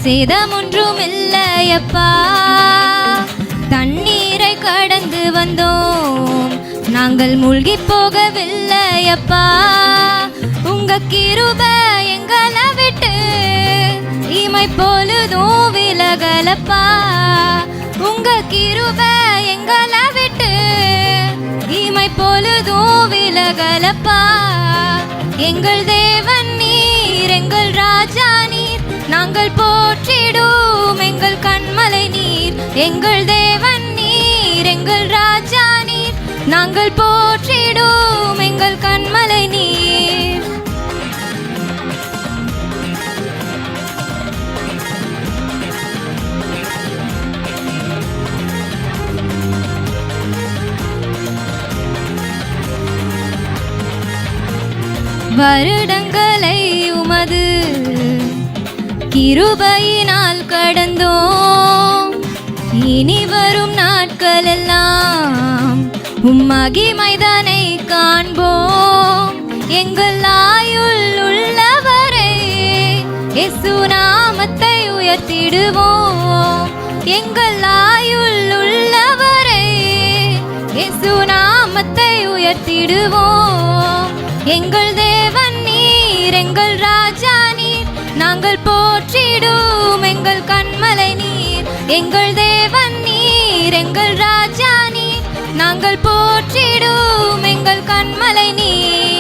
சேதமொன்றும் இல்லையப்பா. தண்ணீரை கடந்து வந்தோம், நாங்கள் மூழ்கி போகவில்லையப்பா. உங்க கிருபை எங்களை விட்டு இமை பொழுதும் விலகலப்பா. உங்க கிருபை எங்களை விட்டு இமை பொழுதும் விலகலப்பா. எங்கள் தேவன் நீர், எங்கள் ராஜா நீர், நாங்கள் போற்றிடும் எங்கள் கண்மலை நீர். எங்கள் தேவன் நீர், எங்கள் ராஜா நீர், நாங்கள் போற்றிடும் எங்கள் கண்மலை நீர். வருடங்களை உமது கிருபையினால் கடந்தோம். இனி வரும் நாட்கள் எல்லாம் மகிமைதனை காண்போம். எங்கள் ஆயுள் உள்ளவரை இயேசு நாமத்தை உயர்த்திடுவோம். எங்கள் ஆயுள் உள்ளவரை இயேசு நாமத்தை உயர்த்திடுவோம். எங்கள் தேவன் நீர், எங்கள் ராஜா நீர், நாங்கள் போற்றிடும் எங்கள் கண்மலை நீர். எங்கள் தேவன் நீர், எங்கள் ராஜா நீர், நாங்கள் போற்றிடும் எங்கள் கண்மலை நீர்.